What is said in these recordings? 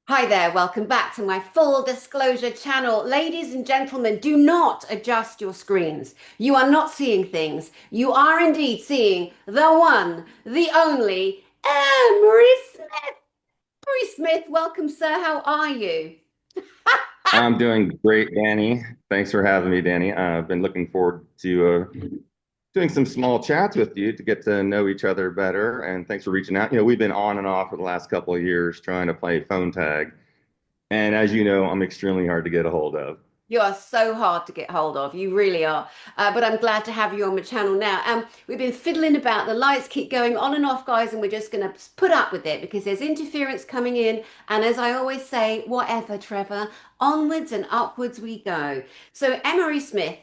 Hi there, welcome back to my full disclosure channel. Ladies and gentlemen, do not adjust your screens. You are not seeing things. You are indeed seeing the one, the only, Emery Smith. Emery Smith, welcome, sir. How are you? I'm doing great, Danny. Thanks for having me, Danny. I've been looking forward to doing some small chats with you to get to know each other better. And thanks for reaching out. We've been on and off for the last couple of years trying to play phone tag. And as you know, I'm extremely hard to get a hold of. You are so hard to get hold of. You really are. But I'm glad to have you on my channel now. We've been fiddling about. The lights keep going on and off, guys, and we're just going to put up with it because there's interference coming in. And as I always say, whatever, Trevor, onwards and upwards we go. So, Emery Smith,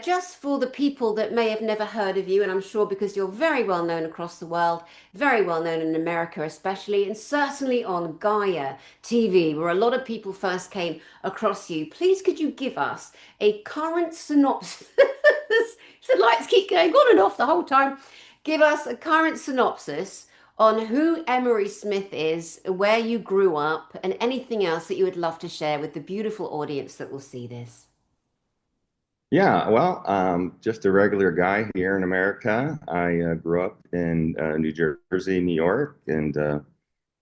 just for the people that may have never heard of you, and I'm sure because you're very well known across the world, very well known in America especially, and certainly on Gaia TV, where a lot of people first came across you. Please, could you give us a current synopsis? The lights keep going on and off the whole time. Give us a current synopsis on who Emery Smith is, where you grew up, and anything else that you would love to share with the beautiful audience that will see this. Yeah, well, just a regular guy here in America. I grew up in New Jersey, New York, and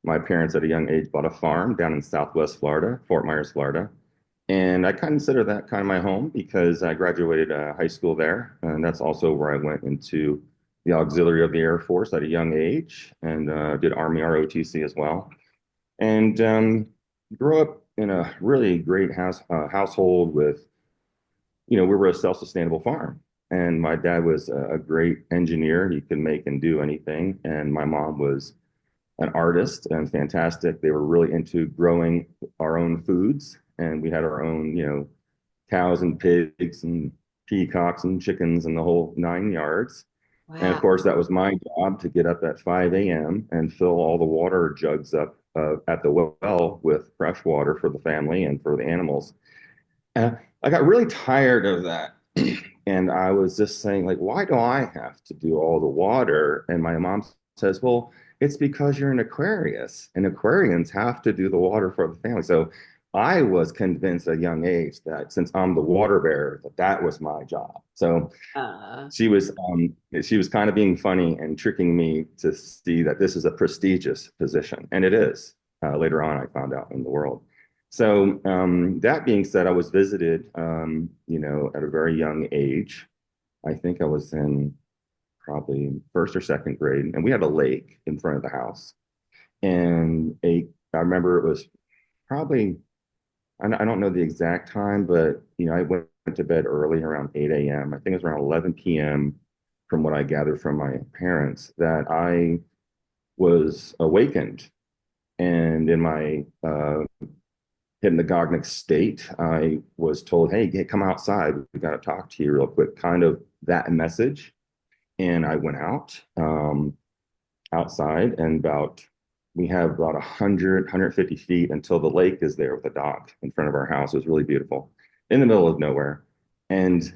my parents at a young age bought a farm down in Southwest Florida, Fort Myers, Florida. And I consider that kind of my home because I graduated high school there. And that's also where I went into the auxiliary of the Air Force at a young age and did Army ROTC as well. And grew up in a really great household with, we were a self-sustainable farm. And my dad was a great engineer. He could make and do anything. And my mom was an artist and fantastic. They were really into growing our own foods, and we had our own, cows and pigs and peacocks and chickens and the whole 9 yards. And of Wow. course, that was my job to get up at 5 a.m. and fill all the water jugs up at the well with fresh water for the family and for the animals. And I got really tired of that. And I was just saying, like, why do I have to do all the water? And my mom says, well, it's because you're an Aquarius, and Aquarians have to do the water for the family. So I was convinced at a young age that since I'm the water bearer, that that was my job. So Uh, she was kind of being funny and tricking me to see that this is a prestigious position, and it is. Later on, I found out in the world. So that being said, I was visited, at a very young age. I think I was in probably first or second grade, and we had a lake in front of the house. And I remember it was probably, I don't know the exact time, but I went to bed early around 8 a.m. I think it was around 11 p.m. from what I gathered from my parents that I was awakened. And in my hypnagogic state, I was told, hey, come outside. We got to talk to you real quick. Kind of that message. And I went outside, and we have about 150 feet until the lake is there with a dock in front of our house. It was really beautiful in the middle of nowhere. And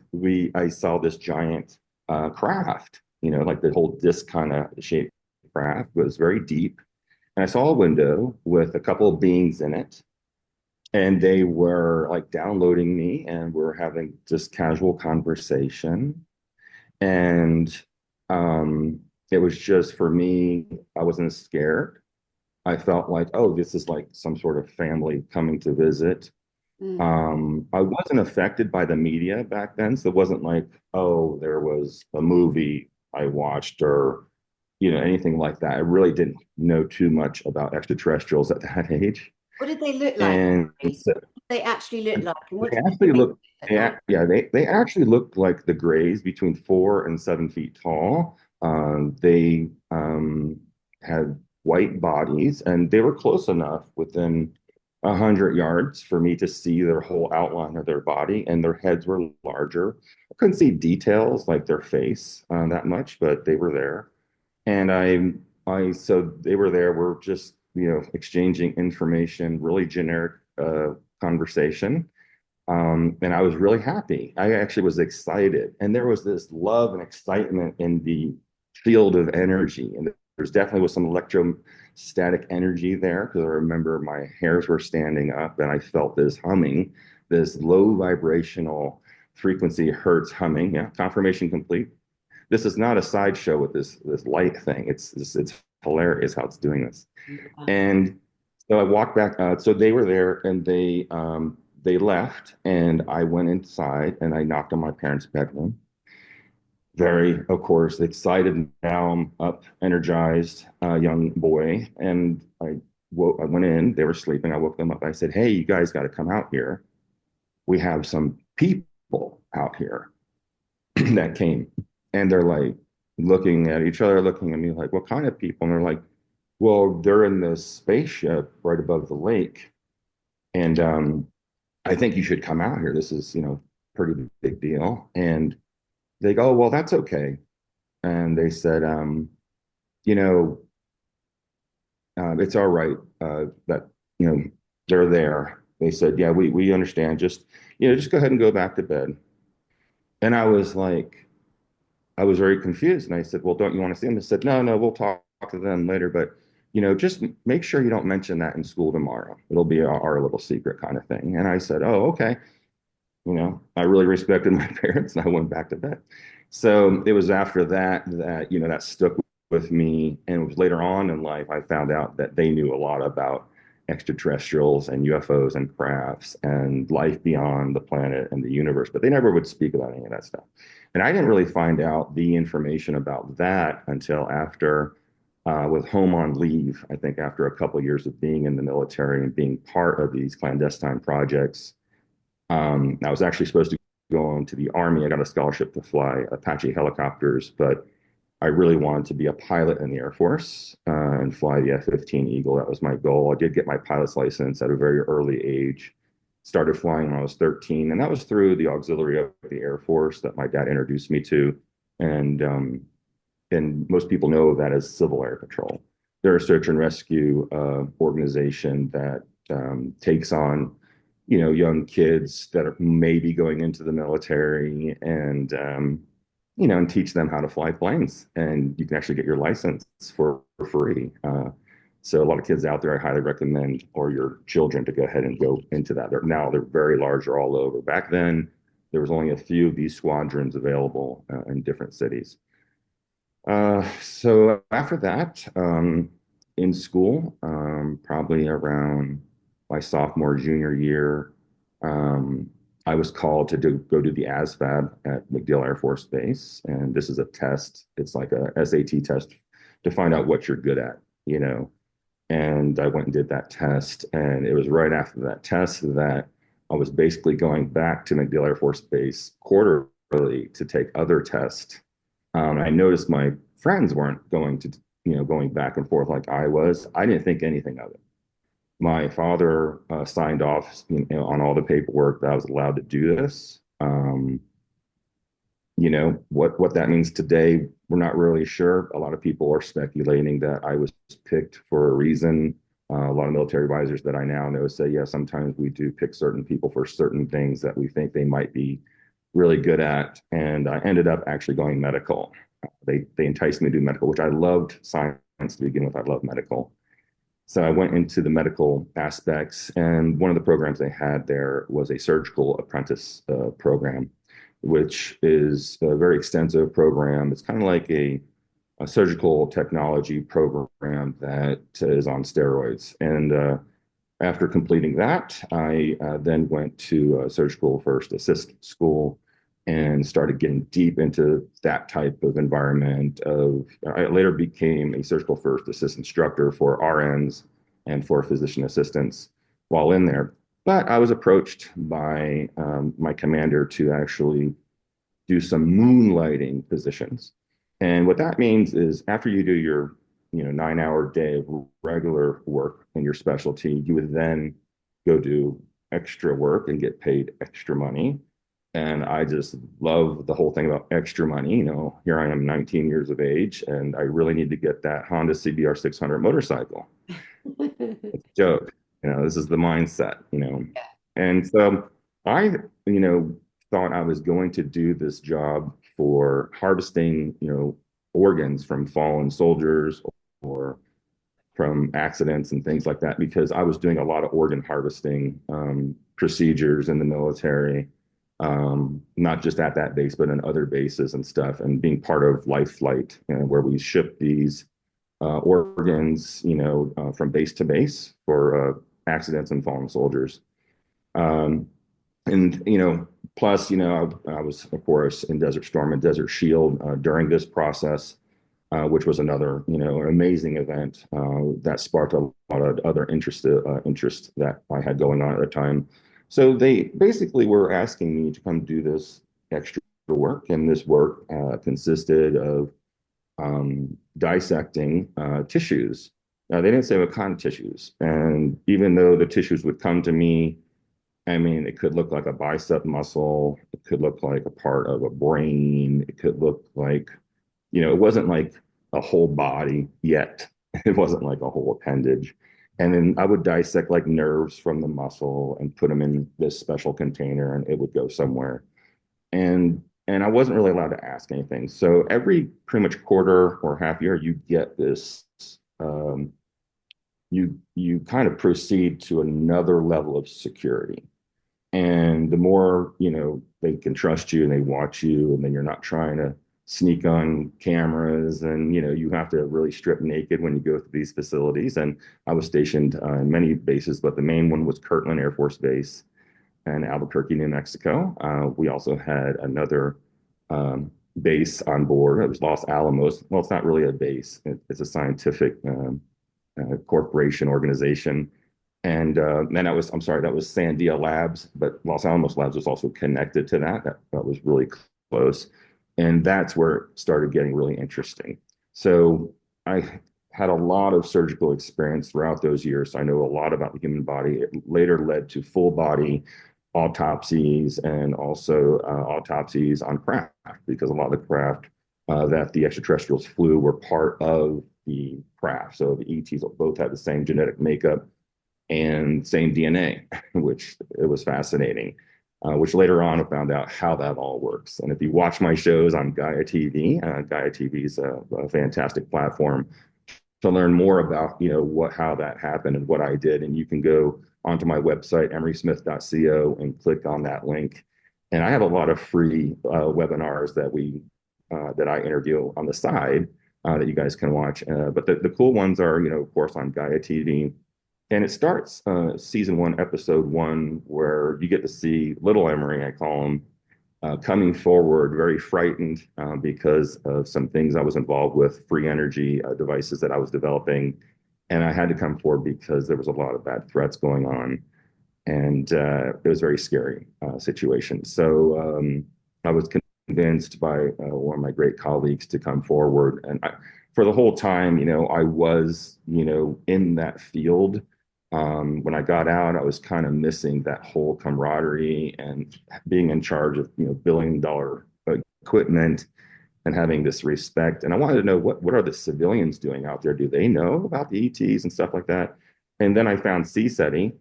I saw this giant craft, like the whole disc kind of shaped craft was very deep. And I saw a window with a couple of beings in it, and they were like downloading me, and we're having just casual conversation. And it was just for me, I wasn't scared. I felt like, oh, this is like some sort of family coming to visit. mm. I wasn't affected by the media back then, so it wasn't like, oh, there was a movie I watched or anything like that. I really didn't know too much about extraterrestrials at that age. What did they look like, And Emery? so What did they actually look like? And what they did you actually make look, at night? they actually looked like the grays between 4 and 7 feet tall. They had white bodies, and they were close enough within 100 yards for me to see their whole outline of their body, and their heads were larger. I couldn't see details like their face that much, but they were there. And so they were there. We're just, exchanging information, really generic conversation. And I was really happy. I actually was excited. And there was this love and excitement in the field of energy. And there's definitely was some static energy there because I remember my hairs were standing up and I felt this humming, this low vibrational frequency hertz humming. Yeah, confirmation complete. This is not a sideshow with this light thing. It's hilarious how it's doing this. Wow. And so I walked back. So they were there and they left, and I went inside and I knocked on my parents' bedroom. Very, of course, excited. Now I'm up, energized, young boy, and I went in. They were sleeping. I woke them up. I said, "Hey, you guys got to come out here. We have some people out here that came," and they're like looking at each other, looking at me like, "What kind of people?" And they're like, "Well, they're in this spaceship right above the lake, and I think you should come out here. This is, pretty big deal." And they go, "Well, that's okay." And they said, you know, "It's all right that you know they're there." They said, "Yeah, we understand. Just go ahead and go back to bed." And I was like, I was very confused, and I said, "Well, don't you want to see them?" They said, "No, no, we'll talk to them later, but just make sure you don't mention that in school tomorrow. It'll be our little secret kind of thing." And I said, "Oh, okay." I really respected my parents and I went back to bed. So it was after that stuck with me. And it was later on in life, I found out that they knew a lot about extraterrestrials and UFOs and crafts and life beyond the planet and the universe, but they never would speak about any of that stuff. And I didn't really find out the information about that until after, with home on leave, I think after a couple of years of being in the military and being part of these clandestine projects. I was actually supposed to go into the Army. I got a scholarship to fly Apache helicopters, but I really wanted to be a pilot in the Air Force and fly the F-15 Eagle. That was my goal. I did get my pilot's license at a very early age. Started flying when I was 13, and that was through the auxiliary of the Air Force that my dad introduced me to. And most people know that as Civil Air Patrol. They're a search and rescue organization that takes on, young kids that are maybe going into the military and teach them how to fly planes. And you can actually get your license for free. So a lot of kids out there, I highly recommend, or your children, to go ahead and go into that. They're very large, they're all over. Back then, there was only a few of these squadrons available in different cities. So after that, in school, probably around my sophomore, junior year, um, I was called to go do the ASVAB at MacDill Air Force Base. And this is a test. It's like a SAT test to find out what you're good at, you know. And I went and did that test. And it was right after that test that I was basically going back to MacDill Air Force Base quarterly to take other tests. I noticed my friends weren't going back and forth like I was. I didn't think anything of it. My father signed off, on all the paperwork that I was allowed to do this. What that means today, we're not really sure. A lot of people are speculating that I was picked for a reason. A lot of military advisors that I now know say, yeah, sometimes we do pick certain people for certain things that we think they might be really good at. And I ended up actually going medical. They enticed me to do medical, which I loved science to begin with. I love medical. So I went into the medical aspects, and one of the programs they had there was a surgical apprentice program, which is a very extensive program. It's kind of like a surgical technology program that is on steroids. And after completing that, I then went to surgical first assist school and started getting deep into that type of environment. I later became a surgical first assist instructor for RNs and for physician assistants while in there. But I was approached by my commander to actually do some moonlighting positions. And what that means is after you do your 9-hour day of regular work in your specialty, you would then go do extra work and get paid extra money. And I just love the whole thing about extra money. Here I am, 19 years of age, and I really need to get that Honda CBR 600 motorcycle. It's a joke. This is the mindset. And so I, thought I was going to do this job for harvesting, organs from fallen soldiers or from accidents and things like that because I was doing a lot of organ harvesting procedures in the military, not just at that base, but in other bases and stuff, and being part of life flight, where we ship these organs, from base to base for accidents and fallen soldiers. Um, and plus, I was of course in Desert Storm and Desert Shield during this process, which was another amazing event that sparked a lot of other interest that I had going on at the time. So they basically were asking me to come do this extra work, and this work consisted of dissecting tissues. Now, they didn't say what kind of tissues, and even though the tissues would come to me, I mean, it could look like a bicep muscle. It could look like a part of a brain. It could look like, it wasn't like a whole body yet. It wasn't like a whole appendage. And then I would dissect like nerves from the muscle and put them in this special container and it would go somewhere. And I wasn't really allowed to ask anything. So every pretty much quarter or half year, you get this um, you kind of proceed to another level of security. And the more, they can trust you and they watch you, and then you're not trying to sneak on cameras and, you have to really strip naked when you go through these facilities. And I was stationed in many bases, but the main one was Kirtland Air Force Base in Albuquerque, New Mexico. We also had another base on board. It was Los Alamos. Well, it's not really a base. It's a scientific corporation organization. And then I'm sorry, that was Sandia Labs, but Los Alamos Labs was also connected to that. That was really close. And that's where it started getting really interesting. So I had a lot of surgical experience throughout those years. So I know a lot about the human body. It later led to full body autopsies and also autopsies on craft, because a lot of the craft that the extraterrestrials flew were part of the craft. So the ETs both had the same genetic makeup and same DNA, which it was fascinating. Which later on I found out how that all works. And if you watch my shows on Gaia TV, Gaia TV is a fantastic platform to learn more about, how that happened and what I did. And you can go onto my website, emerysmith.co, and click on that link. And I have a lot of free webinars that I interview on the side that you guys can watch. But the cool ones are, of course, on Gaia TV. And it starts season 1, episode 1, where you get to see little Emery, I call him, coming forward, very frightened because of some things I was involved with, free energy devices that I was developing. And I had to come forward because there was a lot of bad threats going on. And it was a very scary situation. So I was convinced by one of my great colleagues to come forward. And for the whole time, I was, in that field. When I got out, I was kind of missing that whole camaraderie and being in charge of, billion-dollar equipment and having this respect. And I wanted to know what are the civilians doing out there? Do they know about the ETs and stuff like that? And then I found CSETI,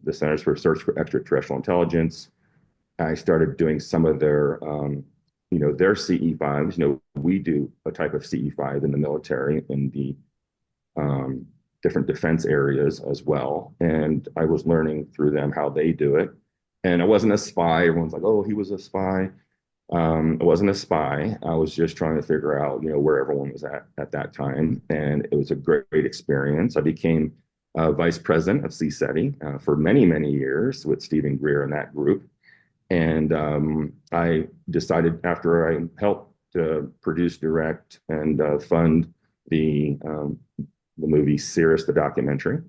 the Centers for Research for Extraterrestrial Intelligence. I started doing some of their CE5s. We do a type of CE5 in the military in the different defense areas as well. And I was learning through them how they do it. And I wasn't a spy. Everyone's like, oh, he was a spy. I wasn't a spy. I was just trying to figure out, where everyone was at that time. And it was a great experience. I became vice president of CSETI for many, many years with Stephen Greer and that group. And I decided, after I helped produce, direct, and fund the movie Cirrus, the documentary,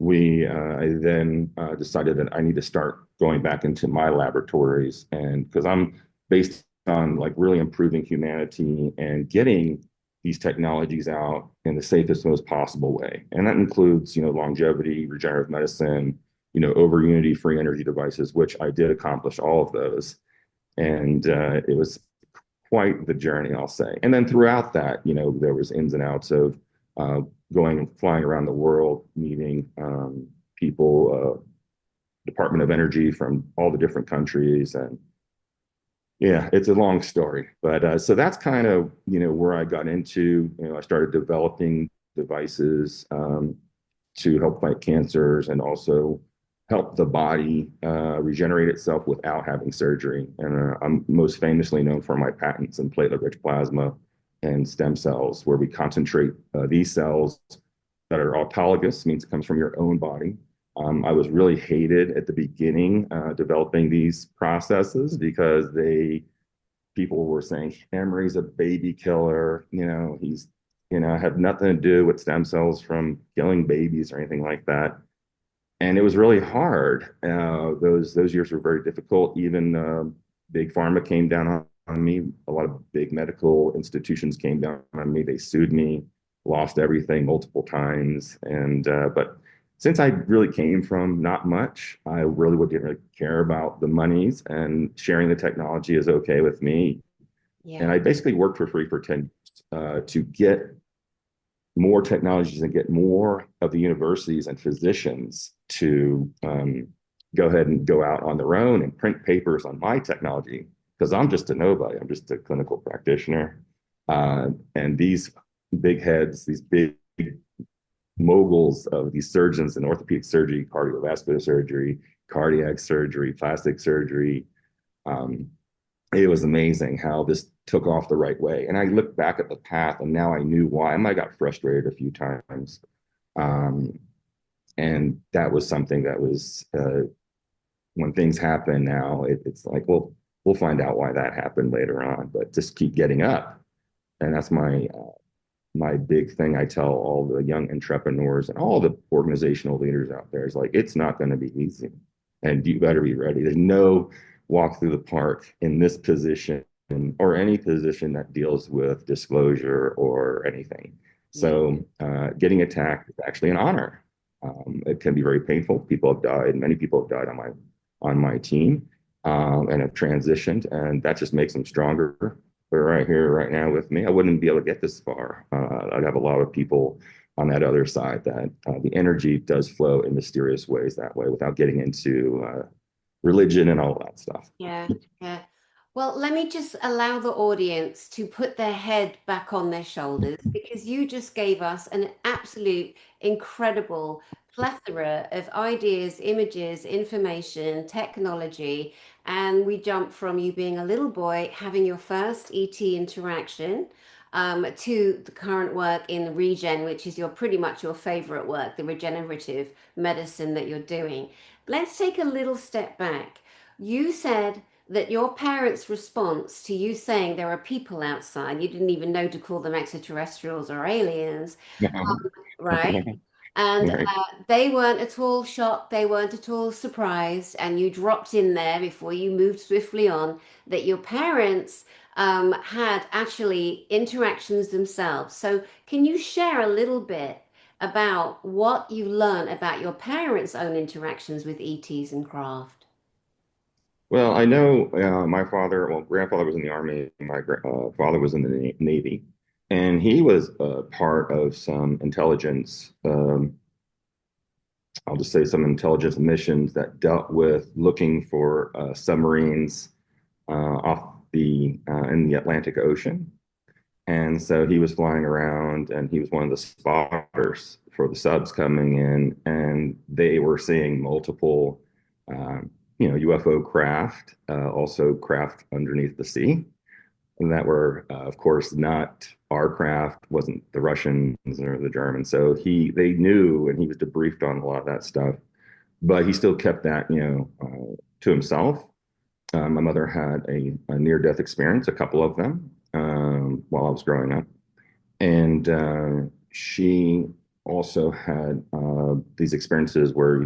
I then decided that I need to start going back into my laboratories, and because I'm based on like really improving humanity and getting these technologies out in the safest, most possible way. And that includes, longevity, regenerative medicine, over unity, free energy devices, which I did accomplish all of those. And it was quite the journey, I'll say. And then throughout that, there was ins and outs of uh, going and flying around the world, meeting people, Department of Energy from all the different countries. And yeah, it's a long story. But so that's kind of, where I got into, I started developing devices to help fight cancers and also help the body regenerate itself without having surgery. And I'm most famously known for my patents in platelet-rich plasma and stem cells, where we concentrate these cells that are autologous, means it comes from your own body. I was really hated at the beginning developing these processes because people were saying Emery's a baby killer. He's had nothing to do with stem cells from killing babies or anything like that. And it was really hard. Those years were very difficult. Even big pharma came down on me. A lot of big medical institutions came down on me. They sued me, lost everything multiple times. And but since I really came from not much, I really didn't really care about the monies, and sharing the technology is okay with me. And Yeah. I basically worked for free for 10 years to get more technologies and get more of the universities and physicians to go ahead and go out on their own and print papers on my technology, because I'm just a nobody. I'm just a clinical practitioner. And these big heads, these big moguls of these surgeons in orthopedic surgery, cardiovascular surgery, cardiac surgery, plastic surgery, um, it was amazing how this took off the right way. And I look back at the path and now I knew why. I might got frustrated a few times. Um, and that was something that was, when things happen now, it's like, well, we'll find out why that happened later on, but just keep getting up. And that's my big thing I tell all the young entrepreneurs and all the organizational leaders out there is like, it's not going to be easy. And you better be ready. There's no walk through the park in this position or any position that deals with disclosure or anything. Yeah. So getting attacked is actually an honor. It can be very painful. People have died. Many people have died on my team and have transitioned, and that just makes them stronger. They're right here, right now with me. I wouldn't be able to get this far. I'd have a lot of people on that other side that the energy does flow in mysterious ways that way without getting into religion and all that stuff. Yeah, yeah. Well, let me just allow the audience to put their head back on their shoulders because you just gave us an absolute incredible plethora of ideas, images, information, technology, and we jumped from you being a little boy having your first ET interaction to the current work in regen, which is your pretty much your favorite work, the regenerative medicine that you're doing. Let's take a little step back. You said that your parents' response to you saying there are people outside, you didn't even know to call them extraterrestrials or aliens, right? And Right. they weren't at all shocked, they weren't at all surprised, and you dropped in there before you moved swiftly on that your parents had actually interactions themselves. So, can you share a little bit about what you learned about your parents' own interactions with ETs and craft? Well, I know grandfather was in the army. My father was in the Navy, and he was part of some intelligence. I'll just say some intelligence missions that dealt with looking for submarines off the in the Atlantic Ocean. And so he was flying around, and he was one of the spotters for the subs coming in, and they were seeing multiple, um, UFO craft, also craft underneath the sea, and that were, of course, not our craft, wasn't the Russians or the Germans. So they knew, and he was debriefed on a lot of that stuff, but he still kept that, to himself. My mother had a near-death experience, a couple of them, while I was growing up, and she also had these experiences where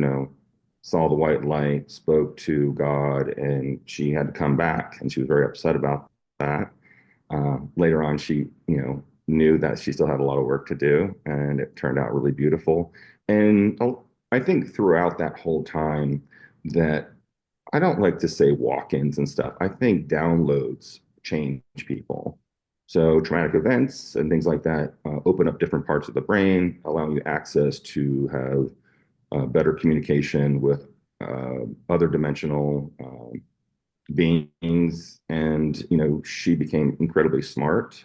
saw the white light, spoke to God, and she had to come back, and she was very upset about that. Later on, she knew that she still had a lot of work to do, and it turned out really beautiful. And I think throughout that whole time that I don't like to say walk-ins and stuff. I think downloads change people. So traumatic events and things like that open up different parts of the brain, allowing you access to have better communication with other dimensional beings. And she became incredibly smart.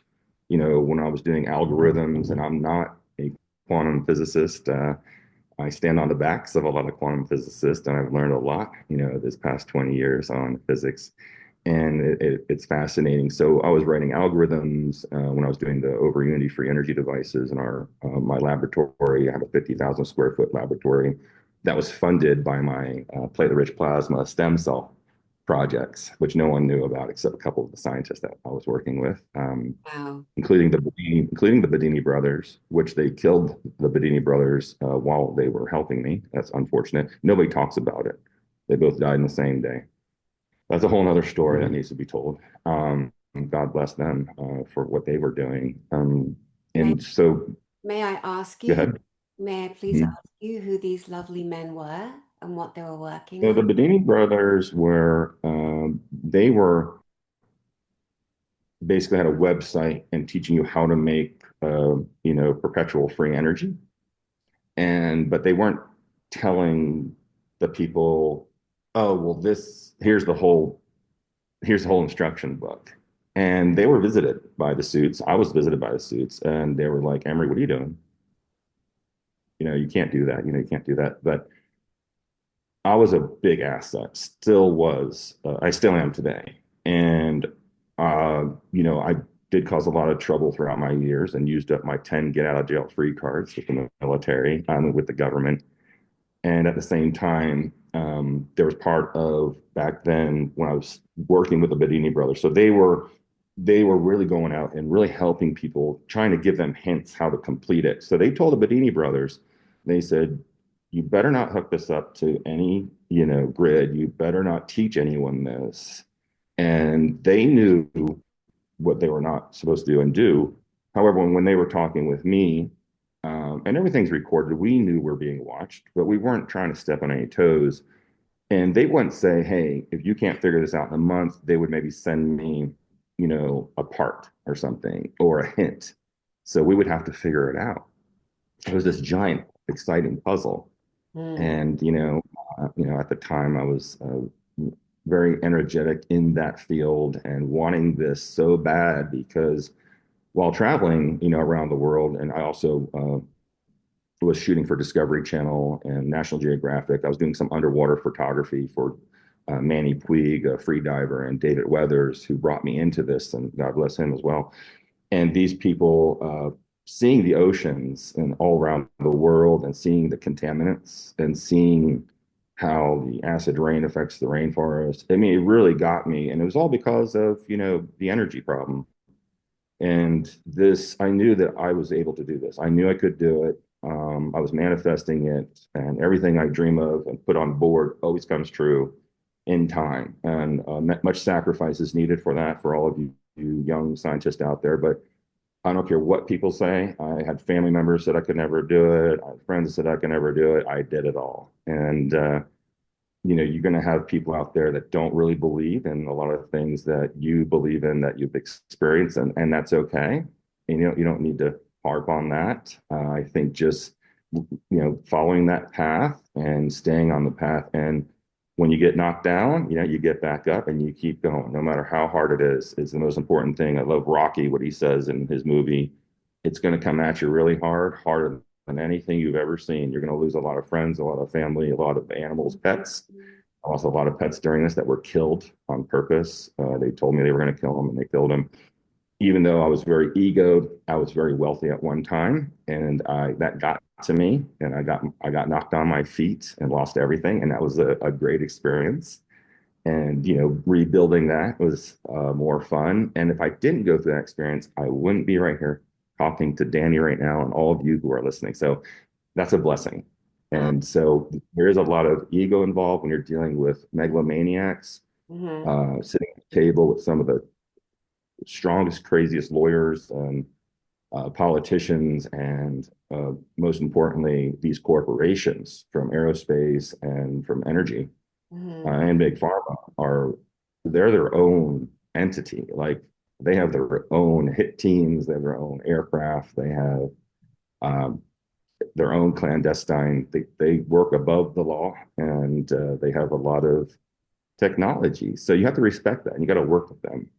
When I was doing algorithms, and I'm not a quantum physicist. I stand on the backs of a lot of quantum physicists, and I've learned a lot, this past 20 years on physics. And it's fascinating. So I was writing algorithms when I was doing the over Unity free energy devices in our my laboratory. I have a 50,000 square foot laboratory that was funded by my platelet-rich plasma stem cell projects, which no one knew about except a couple of the scientists that I was working with. Wow. Including the Bedini brothers, which they killed the Bedini brothers while they were helping me. That's unfortunate. Nobody talks about it. They both died in the same day. That's a whole other story that needs to be told. God bless them for what they were doing. May And so, may I ask go you, ahead. may I please Mhm. ask you who these lovely men were and what they were working So on? the Bedini brothers they were basically had a website and teaching you how to make, perpetual free energy. But they weren't telling the people, oh, well, here's the whole instruction book. And they were visited by the suits. I was visited by the suits, and they were like, Emery, what are you doing? You can't do that. You can't do that. But I was a big asset, still was. I still am today. And, I did cause a lot of trouble throughout my years and used up my 10 get out of jail free cards with the military, with the government. And at the same time, there was part of back then when I was working with the Bedini brothers. So they were really going out and really helping people, trying to give them hints how to complete it. So they told the Bedini brothers, they said, you better not hook this up to any, grid. You better not teach anyone this. And they knew what they were not supposed to do and do. However, when they were talking with me, and everything's recorded, we knew we are being watched, but we weren't trying to step on any toes. And they wouldn't say, hey, if you can't figure this out in a month, they would maybe send me, a part or something or a hint. So we would have to figure it out. It was this giant, exciting puzzle. Hmm. And, at the time I was very energetic in that field and wanting this so bad because while traveling, around the world, and I also was shooting for Discovery Channel and National Geographic. I was doing some underwater photography for Manny Puig, a free diver, and David Weathers, who brought me into this, and God bless him as well. And these people, seeing the oceans and all around the world, and seeing the contaminants, and seeing how the acid rain affects the rainforest. I mean, it really got me, and it was all because of the energy problem. And this, I knew that I was able to do this. I knew I could do it. I was manifesting it, and everything I dream of and put on board always comes true in time. And much sacrifice is needed for that for all of you young scientists out there. But I don't care what people say. I had family members that I could never do it. I had friends that I could never do it. I did it all. And you're going to have people out there that don't really believe in a lot of things that you believe in, that you've experienced, and that's okay. And you don't need to harp on that. I think just following that path and staying on the path, and when you get knocked down, you get back up and you keep going, no matter how hard it is the most important thing. I love Rocky, what he says in his movie. It's going to come at you really hard, harder than anything you've ever seen. You're going to lose a lot of friends, a lot of family, a lot of animals, pets. I lost a lot of pets during this that were killed on purpose. They told me they were going to kill them, and they killed them. Even though I was very egoed, I was very wealthy at one time, and that got to me, and I got knocked on my feet and lost everything, and that was a great experience. And rebuilding that was more fun. And if I didn't go through that experience, I wouldn't be right here talking to Danny right now and all of you who are listening. So that's a blessing. And so there is a lot of ego involved when you're dealing with megalomaniacs, Mm-hmm. sitting at the table with some of the strongest, craziest lawyers and politicians, and most importantly, these corporations from aerospace and from energy Mm-hmm. and big pharma they're their own entity. Like they have their own hit teams, they have their own aircraft, they have um, their own clandestine. They work above the law, and they have a lot of technology. So you have to respect that, and you got to work with them.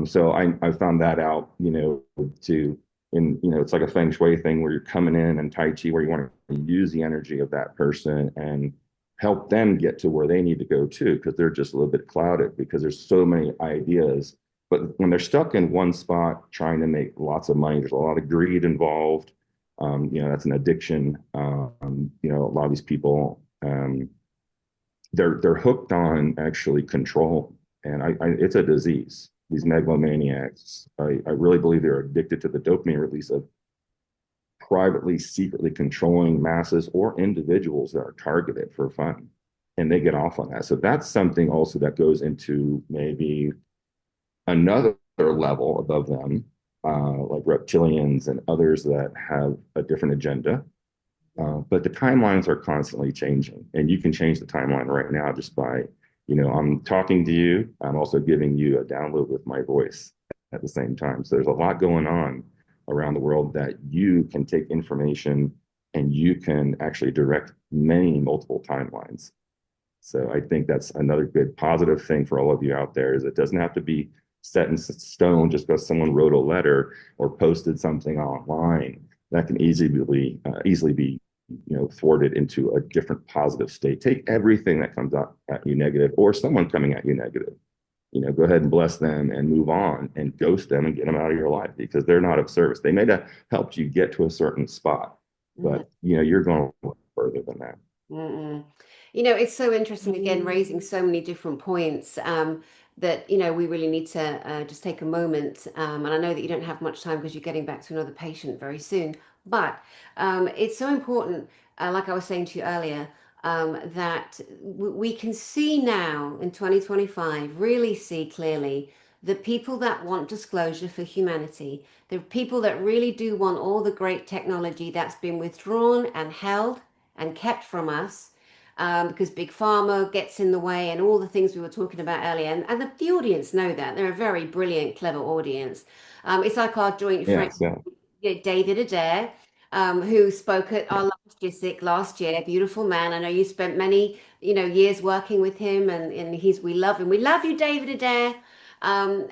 So I found that out, to And it's like a feng shui thing where you're coming in and tai chi where you want to use the energy of that person and help them get to where they need to go too, because they're just a little bit clouded because there's so many ideas. But when they're stuck in one spot trying to make lots of money, there's a lot of greed involved. That's an addiction. A lot of these people, they're hooked on actually control, and it's a disease. These megalomaniacs, I really believe they're addicted to the dopamine release of privately, secretly controlling masses or individuals that are targeted for fun, and they get off on that. So that's something also that goes into maybe another level above them, like reptilians and others that have a different agenda. But the timelines are constantly changing, and you can change the timeline right now just by, I'm talking to you. I'm also giving you a download with my voice at the same time. So there's a lot going on around the world that you can take information and you can actually direct many multiple timelines. So I think that's another good positive thing for all of you out there is it doesn't have to be set in stone just because someone wrote a letter or posted something online. That can easily be thwarted into a different positive state. Take everything that comes out at you negative or someone coming at you negative. Go ahead and bless them and move on and ghost them and get them out of your life because they're not of service. They may have helped you get to a certain spot, but you're going further than that. Mm-mm. It's so interesting again, raising so many different points that, we really need to just take a moment. And I know that you don't have much time because you're getting back to another patient very soon. But it's so important, like I was saying to you earlier, that we can see now in 2025, really see clearly the people that want disclosure for humanity, the people that really do want all the great technology that's been withdrawn and held and kept from us because Big Pharma gets in the way and all the things we were talking about earlier. And the audience know that. They're a very brilliant, clever audience. It's like our joint friend, Yes, yeah. David Adair, who spoke at our last GISIC last year. Beautiful man. I know you spent many, years working with him and we love him. We love you, David Adair. And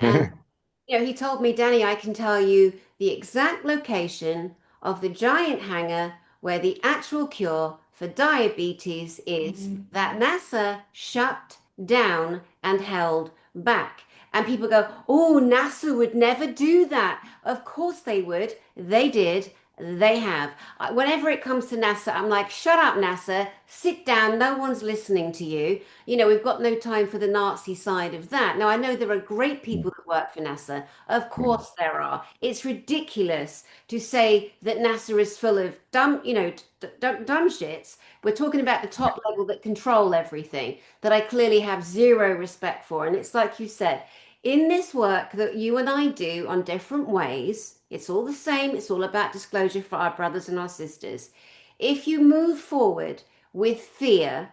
he told me, Danny, I can tell you the exact location of the giant hangar where the actual cure for diabetes is that NASA shut down and held back. And people go, oh, NASA would never do that. Of course they would. They did. They have. Whenever it comes to NASA, I'm like, shut up, NASA. Sit down. No one's listening to you. We've got no time for the Nazi side of that. Now, I know there are great people that work for NASA. Of course there are. It's ridiculous to say that NASA is full of dumb, dumb shits. We're talking about the top level that control everything that I clearly have zero respect for. And it's like you said, in this work that you and I do on different ways, it's all the same. It's all about disclosure for our brothers and our sisters. If you move forward with fear,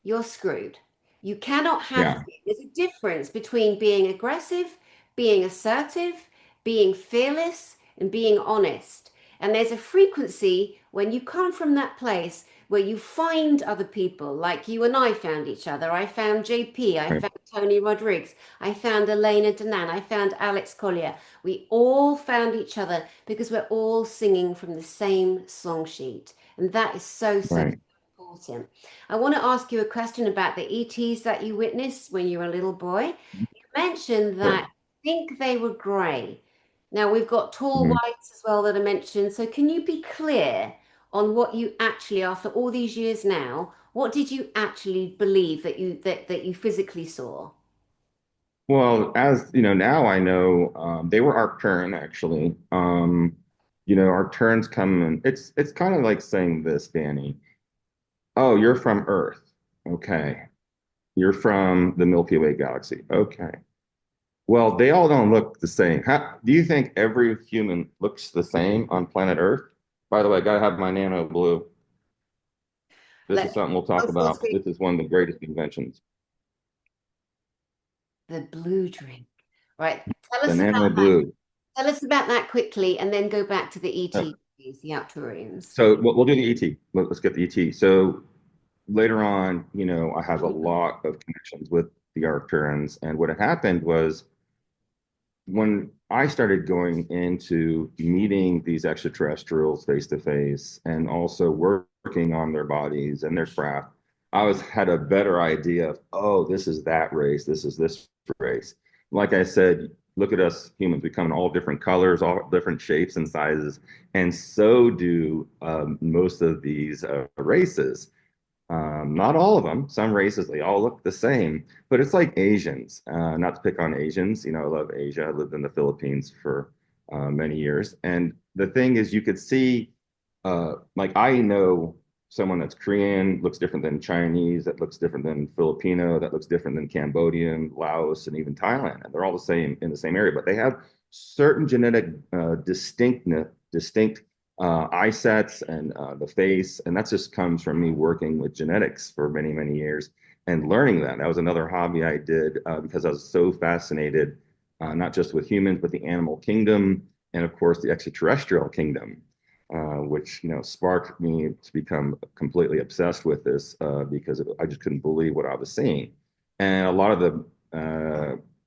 you're screwed. You cannot have Yeah, fear. There's a difference between being aggressive, being assertive, being fearless, and being honest. And there's a frequency when you come from that place where you find other people, like you and I found each other. I found JP, I right, found Tony Rodriguez, I found Elena Danan, I found Alex Collier. We all found each other because we're all singing from the same song sheet. And that is so, so right. important. I want to ask you a question about the ETs that you witnessed when you were a little boy. You mentioned that Sure. I think they were grey. Now we've got tall Mhm. whites as well that are mentioned. So can you be clear on what you actually, after all these years now, what did you actually believe that you physically saw? Well, as you know, now I know they were our turn actually. Our turns come and it's kind of like saying this, Danny. Oh, you're from Earth. Okay. You're from the Milky Way galaxy. Okay. Well, they all don't look the same. Do you think every human looks the same on planet Earth? By the way, I gotta have my Nano blue. This Let is something we'll talk on full about. screen. This is one of the greatest inventions. The blue drink. Right. Tell The us about Nano blue. tell us about that quickly and then go back to the Uh, ET, please, the Arcturians. So we'll do the ET. Let's get the ET. So later on, I have a lot of connections with the Arcturians. And what had happened was when I started going into meeting these extraterrestrials face to face and also working on their bodies and their craft. I was had a better idea of, oh, this is that race, this is this race. Like I said, look at us humans. We come in all different colors, all different shapes and sizes, and so do most of these races. Not all of them. Some races, they all look the same, but it's like Asians. Not to pick on Asians. I love Asia. I lived in the Philippines for many years. And the thing is, you could see, like, I know someone that's Korean looks different than Chinese, that looks different than Filipino, that looks different than Cambodian, Laos, and even Thailand. And they're all the same in the same area, but they have certain genetic distinct eye sets and the face. And that just comes from me working with genetics for many, many years and learning that. That was another hobby I did because I was so fascinated, not just with humans, but the animal kingdom and, of course, the extraterrestrial kingdom. Which sparked me to become completely obsessed with this because I just couldn't believe what I was seeing, and a lot of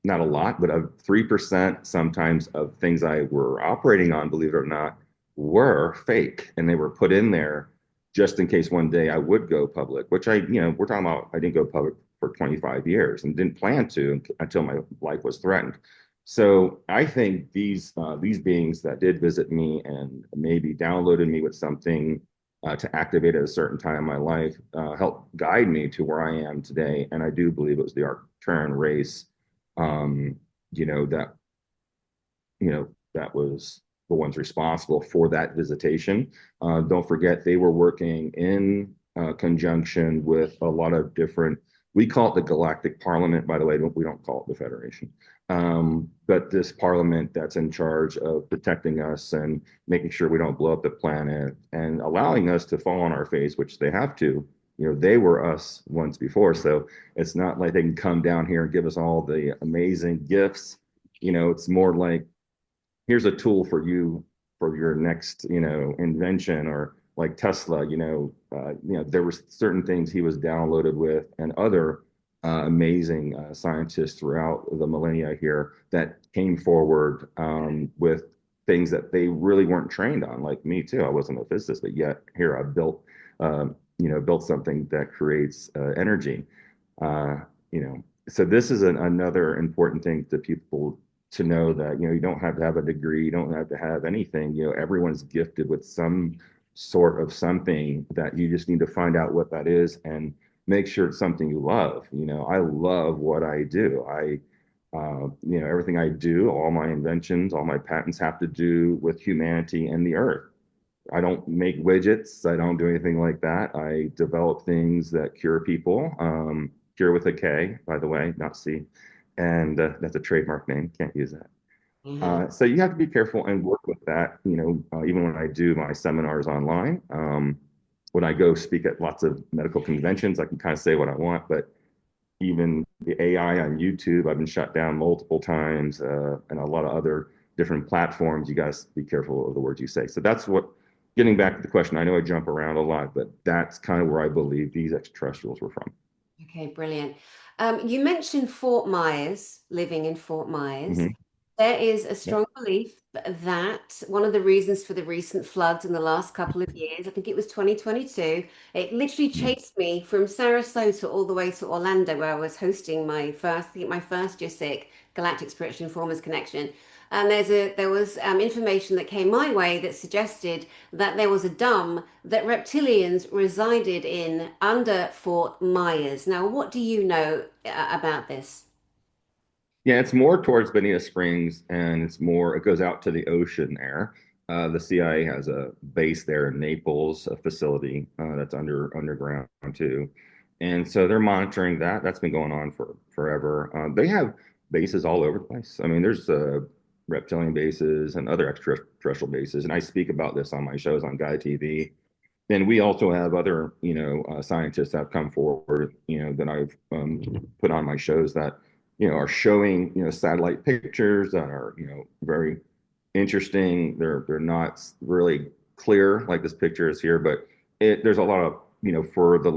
not a lot, but of 3% sometimes of things I were operating on, believe it or not, were fake, and they were put in there just in case one day I would go public, which we're talking about, I didn't go public for 25 years and didn't plan to until my life was threatened. So I think these beings that did visit me and maybe downloaded me with something to activate at a certain time in my life helped guide me to where I am today. And I do believe it was the Arcturian race, um, that that was the ones responsible for that visitation. Don't forget, they were working in conjunction with a lot of different. We call it the Galactic Parliament, by the way. We don't call it the Federation. But this parliament that's in charge of protecting us and making sure we don't blow up the planet and allowing us to fall on our face, which they have to. They were us once before, so it's not like they can come down here and give us all the amazing gifts. It's more like, here's a tool for you for your next, invention, or like Tesla, there were certain things he was downloaded with and other amazing scientists throughout the millennia here that came forward with things that they really weren't trained on, like me too. I wasn't a physicist, but yet here I built something that creates energy. Uh, so this is another important thing to people to know, that you don't have to have a degree, you don't have to have anything. Everyone's gifted with some sort of something that you just need to find out what that is and make sure it's something you love. I love what I do. Everything I do, all my inventions, all my patents have to do with humanity and the earth. I don't make widgets. I don't do anything like that. I develop things that cure people. Cure with a K, by the way, not C. And that's a trademark name. Can't use that. Mhm. So you have to be careful and work with that. Even when I do my seminars online, when I go speak at lots of medical conventions, I can kind of say what I want. But even the AI on YouTube, I've been shut down multiple times, and a lot of other different platforms. You guys be careful of the words you say. So that's what. Getting back to the question, I know I jump around a lot, but that's kind of where I believe these extraterrestrials were from. Okay, brilliant. You mentioned Fort Myers, living in Fort Myers. Hmm. There is a Yep. strong belief that one of the reasons for the recent floods in the last couple of years, I think it was 2022, it literally chased me from Sarasota all the way to Orlando, where I was hosting my first JISC, Galactic Spiritual Informers Connection. And there was information that came my way that suggested that there was a dome that reptilians resided in under Fort Myers. Now, what do you know about this? Yeah, it's more towards Bonita Springs, and it goes out to the ocean there. The CIA has a base there in Naples, a facility that's underground too. And so they're monitoring that. That's been going on for forever. They have bases all over the place. I mean, there's reptilian bases and other extraterrestrial bases. And I speak about this on my shows on Guy TV. Then we also have other, scientists that have come forward, that I've put on my shows that, are showing, satellite pictures that are, very interesting. They're not really clear like this picture is here, but there's a lot of, for the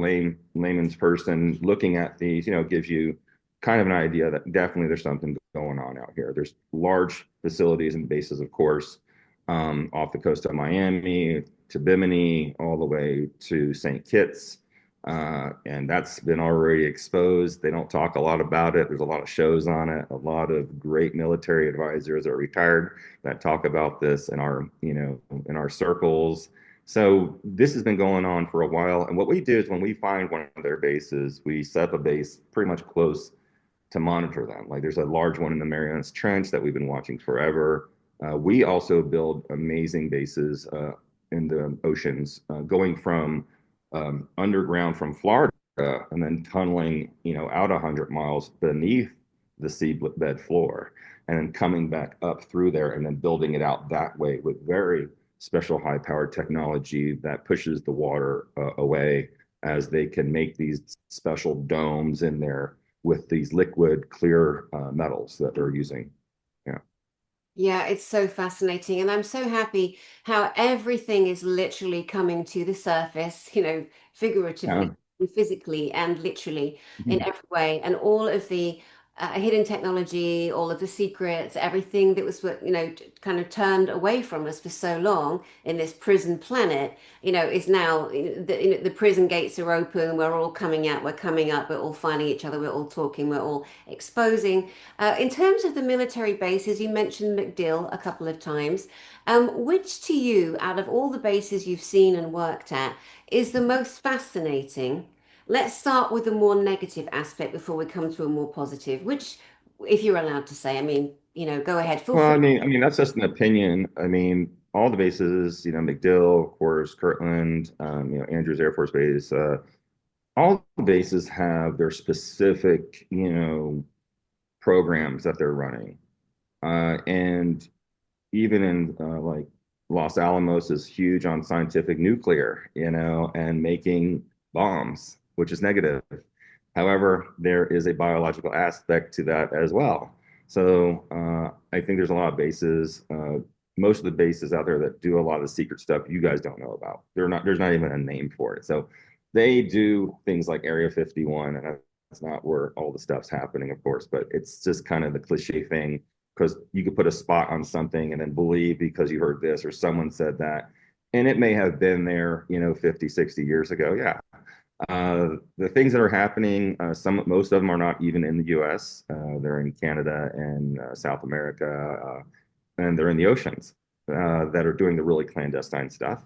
layman's person looking at these, gives you kind of an idea that definitely there's something going on out here. There's large facilities and bases, of course, off the coast of Miami to Bimini, all the way to St. Kitts. And that's been already exposed. They don't talk a lot about it. There's a lot of shows on it. A lot of great military advisors are retired that talk about this in our, in our circles. So this has been going on for a while. And what we do is when we find one of their bases, we set up a base pretty much close to monitor them. Like there's a large one in the Marianas Trench that we've been watching forever. We also build amazing bases in the oceans, going from underground from Florida and then tunneling, out 100 miles beneath the seabed floor, and then coming back up through there and then building it out that way with very special high powered technology that pushes the water away as they can make these special domes in there with these liquid clear metals that they're using. Yeah. Yeah, it's so fascinating. And I'm so happy how everything is literally coming to the surface, figuratively, Yeah. physically, and literally in Mhm. every way. And all of the hidden technology, all of the secrets, everything that was, kind of turned away from us for so long in this prison planet, is now the prison gates are open. We're all coming out, we're coming up, we're all finding each other, we're all talking, we're all exposing. In terms of the military bases, you mentioned MacDill a couple of times. Which to you, out of all the bases you've seen and worked at, is the most fascinating? Let's start with the more negative aspect before we come to a more positive. Which, if you're allowed to say, I mean, go ahead, feel Well, free. I mean that's just an opinion. I mean, all the bases, MacDill, of course, Kirtland, Andrews Air Force Base, all the bases have their specific, programs that they're running. And even in like Los Alamos is huge on scientific nuclear, and making bombs, which is negative. However, there is a biological aspect to that as well. So I think there's a lot of bases. Most of the bases out there that do a lot of the secret stuff you guys don't know about. They're not. There's not even a name for it. So they do things like Area 51, and that's not where all the stuff's happening, of course. But it's just kind of the cliche thing because you could put a spot on something and then believe because you heard this or someone said that. And it may have been there, 50, 60 years ago. Yeah. The things that are happening, most of them are not even in the US. They're in Canada and South America, and they're in the oceans that are doing the really clandestine stuff.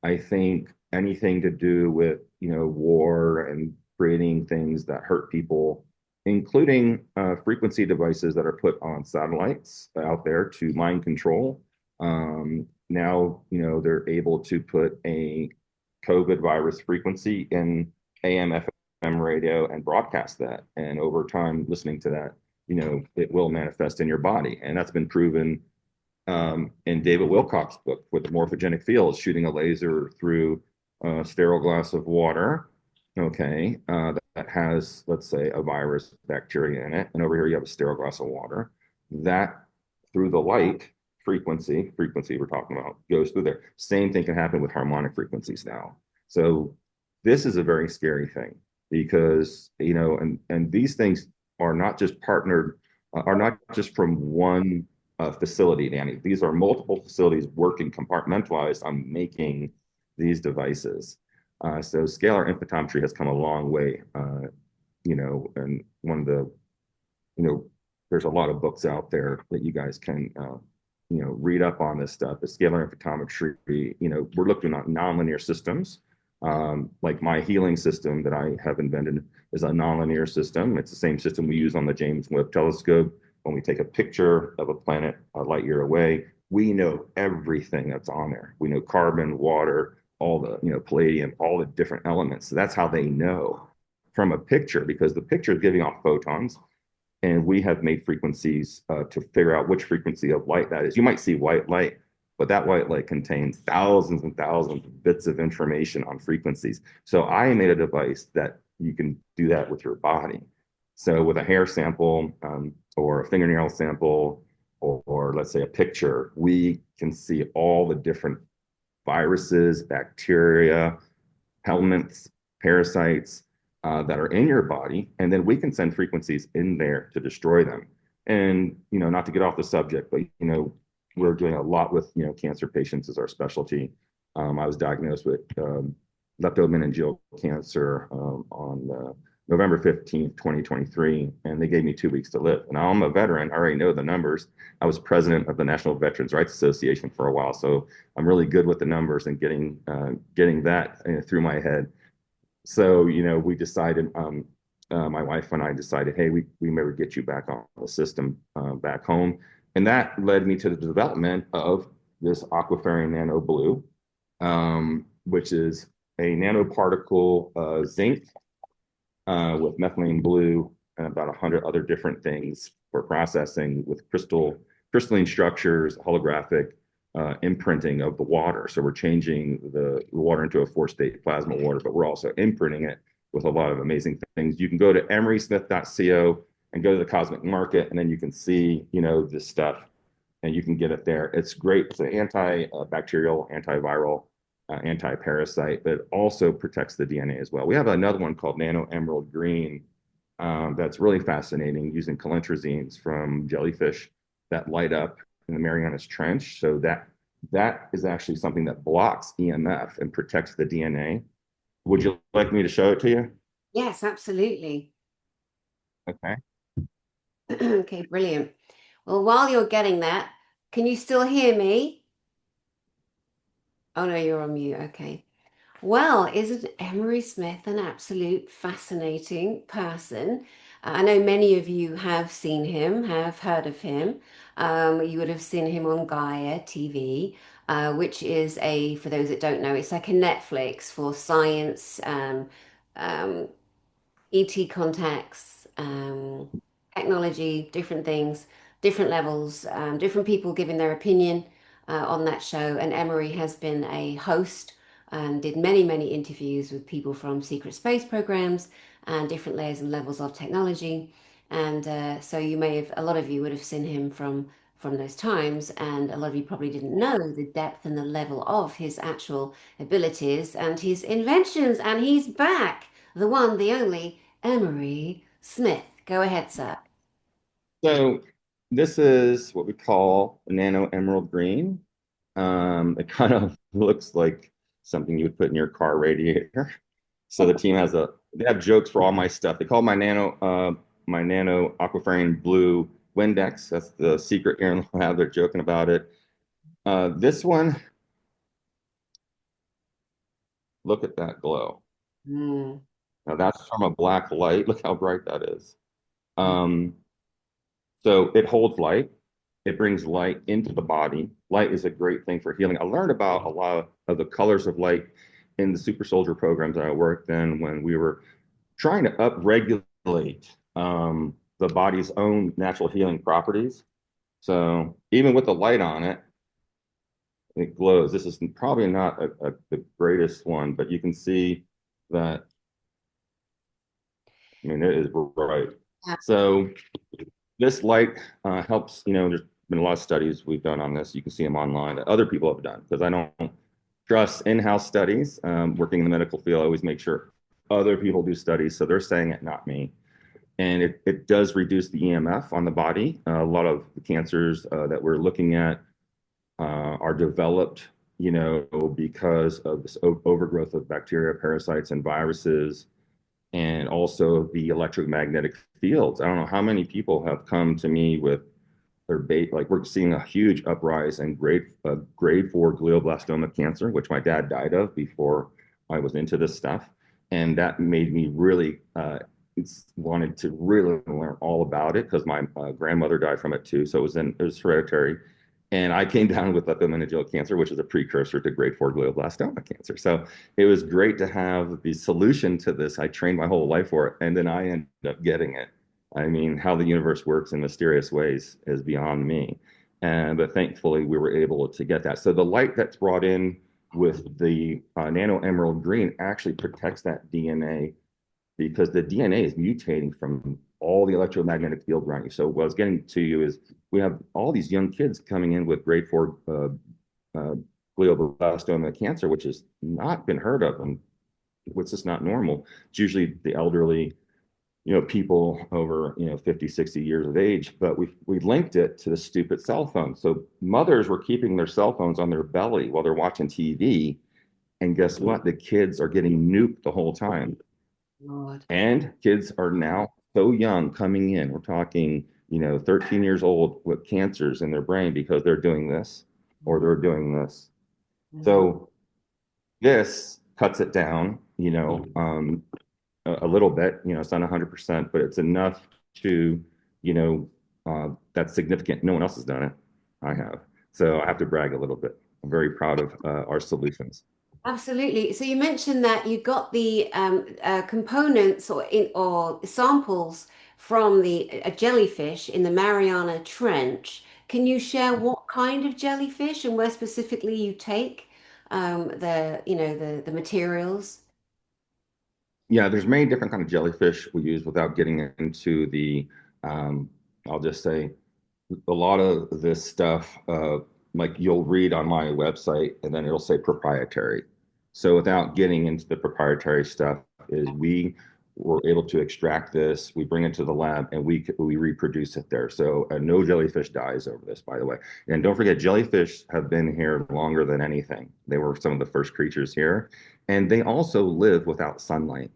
I think anything to do with, war and creating things that hurt people, including frequency devices that are put on satellites out there to mind control. Now, they're able to put a COVID virus frequency in AM, FM radio and broadcast that. And over time, listening to that, it will manifest in your body. And that's been proven in David Wilcock's book with the morphogenic fields, shooting a laser through a sterile glass of water, okay, that has, let's say, a virus, bacteria in it. And over here, you have a sterile glass of water. That through the light frequency we're talking about, goes through there. Same thing can happen with harmonic frequencies now. So this is a very scary thing because, and these things are not just partnered, are not just from one facility, Danny. These are multiple facilities working compartmentalized on making these devices. So scalar infotopmetry has come a long way, and one of the, you know, there's a lot of books out there that you guys can, read up on this stuff. The scalar infotopmetry, we're looking at nonlinear systems. Like my healing system that I have invented is a nonlinear system. It's the same system we use on the James Webb Telescope. When we take a picture of a planet a light year away, we know everything that's on there. We know carbon, water, all the, palladium, all the different elements. So that's how they know from a picture, because the picture is giving off photons, and we have made frequencies to figure out which frequency of light that is. You might see white light, but that white light contains thousands and thousands of bits of information on frequencies. So I made a device that you can do that with your body. So with a hair sample or a fingernail sample, or let's say a picture, we can see all the different viruses, bacteria, helminths, parasites that are in your body, and then we can send frequencies in there to destroy them. And, not to get off the subject, but, we're doing a lot with, cancer patients as our specialty. I was diagnosed with leptomeningeal cancer on November 15th, 2023, and they gave me 2 weeks to live. And I'm a veteran. I already know the numbers. I was president of the National Veterans Rights Association for a while, so I'm really good with the numbers and getting that through my head. So, we decided, my wife and I decided, hey, we may get you back on the system back home. And that led me to the development of this Aquapharian Nano Blue, which is a nanoparticle zinc with methylene blue and about 100 other different things for processing with crystalline structures, holographic imprinting of the water. So we're changing the water into a four-state plasma water, but we're also imprinting it with a lot of amazing things. You can go to emerysmith.co and go to the cosmic market, and then you can see, this stuff, and you can get it there. It's great. It's an antibacterial, antiviral, anti-parasite, but it also protects the DNA as well. We have another one called Nano Emerald Green that's really fascinating, using calentrazines from jellyfish that light up in the Marianas Trench. So that is actually something that blocks EMF and protects the DNA. Would you like me to show it to you? Yes, absolutely. Okay. Okay, brilliant. Well, while you're getting that, can you still hear me? Oh no, you're on mute. Okay. Well, isn't Emery Smith an absolute fascinating person? I know many of you have seen him, have heard of him. You would have seen him on Gaia TV, which is for those that don't know, it's like a Netflix for science, um, ET contacts, technology, different things, different levels, different people giving their opinion on that show. And Emery has been a host and did many, many interviews with people from secret space programs and different layers and levels of technology. And so a lot of you would have seen him from those times, and a lot of you probably didn't know the depth and the level of his actual abilities and his inventions. And he's back, the one, the only Emery Smith. Go ahead, sir. So this is what we call a nano emerald green. It kind of looks like something you would put in your car radiator. So the team they have jokes for all my stuff. They call my nano aquafarine blue Windex. That's the secret here in the lab. They're joking about it. This one, look at that glow. Mm. Now that's from a black light. Look how bright that is. Um, So it holds light. It brings light into the body. Light is a great thing for healing. I learned about a lot of the colors of light in the super soldier programs that I worked in when we were trying to upregulate the body's own natural healing properties. So even with the light on it, it glows. This is probably not the greatest one, but you can see that, I mean, it is bright. Yeah. So this light helps, there's been a lot of studies we've done on this. You can see them online that other people have done because I don't trust in-house studies. Working in the medical field, I always make sure other people do studies. So they're saying it, not me. And it does reduce the EMF on the body. A lot of the cancers that we're looking at are developed, because of this overgrowth of bacteria, parasites, and viruses, and also the electromagnetic fields. I don't know how many people have come to me with their bait. Like we're seeing a huge uprise in grade 4 glioblastoma cancer, which my dad died of before I was into this stuff, and that made me really wanted to really learn all about it because my grandmother died from it too. So it was hereditary. And I came down with leptomeningeal cancer, which is a precursor to grade 4 glioblastoma cancer. So it was great to have the solution to this. I trained my whole life for it, and then I ended up getting it. I mean, how the universe works in mysterious ways is beyond me. But thankfully, we were able to get that. So the light that's brought in with the nano emerald green actually protects that DNA because the DNA is mutating from all the electromagnetic field around you. So what I was getting to you is we have all these young kids coming in with grade 4 uh, glioblastoma cancer, which has not been heard of and which is not normal. It's usually the elderly people over, 50, 60 years of age, but we linked it to the stupid cell phone. So mothers were keeping their cell phones on their belly while they're watching TV. And guess what? The kids are getting nuked the whole time. Lord. And kids are now so young coming in. We're talking, 13 years old with cancers in their brain because they're doing this or they're doing this. Mhm. So this cuts it down, a little bit. It's not 100%, but it's enough to, that's significant. No one else has done it. I have. So I have to brag a little bit. I'm very proud of our solutions. Absolutely. So you mentioned that you got the components or samples from the a jellyfish in the Mariana Trench. Can you share what kind of jellyfish and where specifically you take the materials? Yeah, there's many different kind of jellyfish we use without getting into the, um, I'll just say a lot of this stuff, like you'll read on my website and then it'll say proprietary. So without getting into the proprietary stuff, is we were able to extract this, we bring it to the lab, and we reproduce it there. So no jellyfish dies over this, by the way. And don't forget, jellyfish have been here longer than anything. They were some of the first creatures here, and they also live without sunlight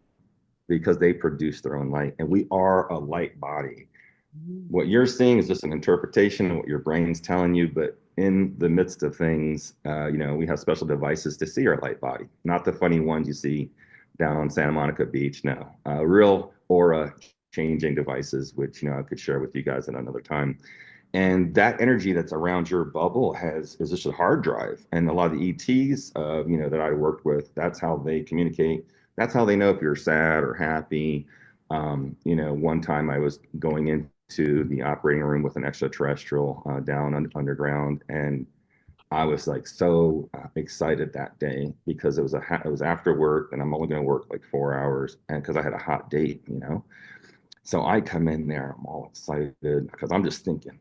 because they produce their own light, and we are a light body. Mm. What you're seeing is just an interpretation of what your brain's telling you, but in the midst of things, we have special devices to see our light body, not the funny ones you see down on Santa Monica Beach. No, real aura changing devices, which I could share with you guys at another time. And that energy that's around your bubble is just a hard drive. And a lot of the ETs, that I worked with, that's how they communicate. That's how they know if you're sad or happy. One time I was going into the operating room with an extraterrestrial down underground, and I was like so excited that day because it was after work, and I'm only going to work like 4 hours, and because I had a hot date. So I come in there, I'm all excited because I'm just thinking,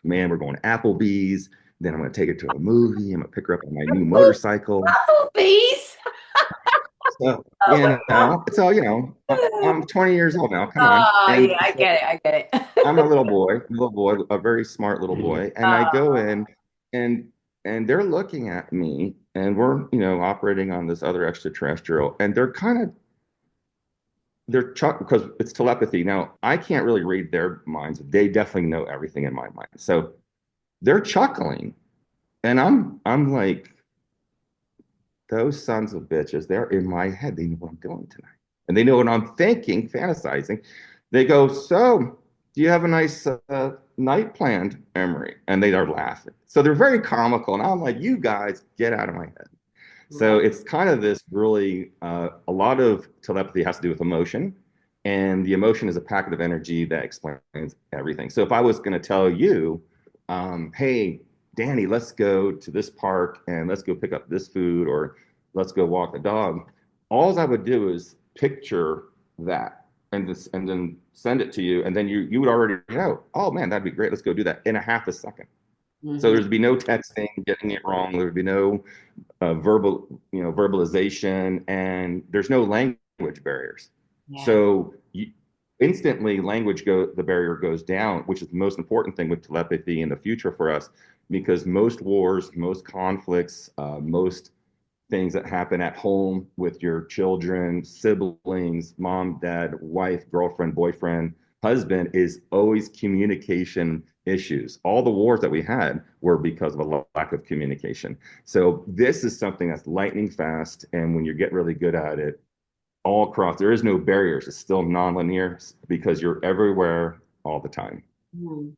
man, we're going to Applebee's. Then I'm going to take it to a movie. I'm going to pick her up on my new motorcycle. Applebee's. So, Oh my it's all, I'm 20 years old now. Come on. Oh, yeah, And I so get it. I get I'm a it. little boy, a very smart little boy. And I go in and, and they're looking at me and we're, operating on this other extraterrestrial and they're chuck because it's telepathy. Now, I can't really read their minds. They definitely know everything in my mind. So they're chuckling. And I'm like, those sons of bitches, they're in my head. They know what I'm doing tonight. And they know what I'm thinking, fantasizing. They go, so do you have a nice night planned, Emery? And they are laughing. So they're very comical. And I'm like, you guys, get out of my head. So Wow. it's kind of this really, a lot of telepathy has to do with emotion. And the emotion is a packet of energy that explains everything. So if I was going to tell you, hey, Danny, let's go to this park and let's go pick up this food or let's go walk the dog, all I would do is picture that and then send it to you. And then you would already know, oh man, that'd be great. Let's go do that in a half a second. So Hmm. there'd be no texting, getting it wrong. There'd be no verbalization, and there's no language barriers. Yeah. So instantly, the barrier goes down, which is the most important thing with telepathy in the future for us, because most wars, most conflicts, most things that happen at home with your children, siblings, mom, dad, wife, girlfriend, boyfriend, husband is always communication issues. All the wars that we had were because of a lack of communication. So this is something that's lightning fast. And when you get really good at it, all across, there is no barriers. It's still nonlinear because you're everywhere all the time. Mm.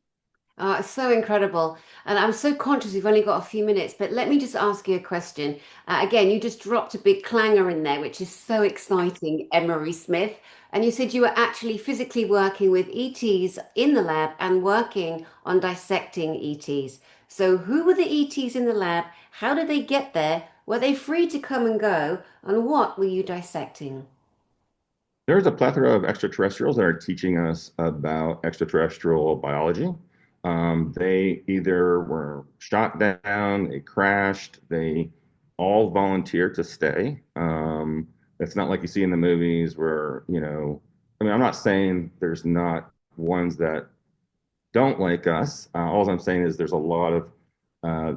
It's so incredible. And I'm so conscious we've only got a few minutes, but let me just ask you a question. Again, you just dropped a big clanger in there, which is so exciting, Emery Smith. And you said you were actually physically working with ETs in the lab and working on dissecting ETs. So, who were the ETs in the lab? How did they get there? Were they free to come and go? And what were you dissecting? There's a plethora of extraterrestrials that are teaching us about extraterrestrial biology. They either were shot down, they crashed, they all volunteered to stay. It's not like you see in the movies where, I mean, I'm not saying there's not ones that don't like us. All I'm saying is there's a lot of uh,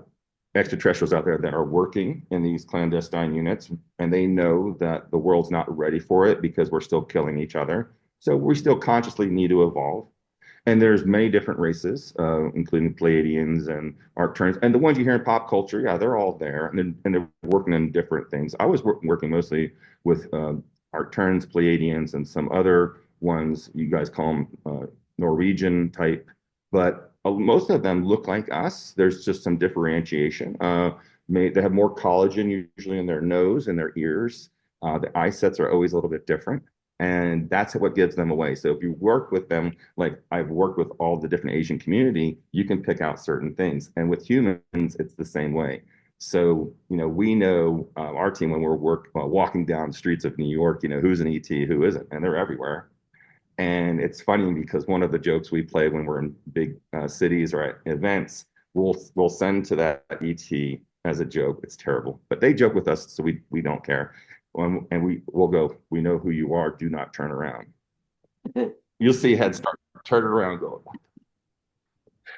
extraterrestrials out there that are working in these clandestine units, and they know that the world's not ready for it because we're still killing each other. So we still consciously need to evolve. And there's many different races, including Pleiadians and Arcturians, and the ones you hear in pop culture. Yeah, they're all there, and they're working in different things. I was working mostly with Arcturians, Pleiadians, and some other ones. You guys call them Norwegian type, but most of them look like us. There's just some differentiation. They have more collagen usually in their nose and their ears. The eye sets are always a little bit different. And that's what gives them away. So if you work with them, like I've worked with all the different Asian community, you can pick out certain things. And with humans, it's the same way. So, we know our team when we're walking down the streets of New York, who's an ET, who isn't, and they're everywhere. And it's funny because one of the jokes we play when we're in big cities or at events, we'll send to that ET as a joke. It's terrible, but they joke with us, so we don't care. And we'll go, we know who you are. Do not turn around. You'll see heads start turn around, go.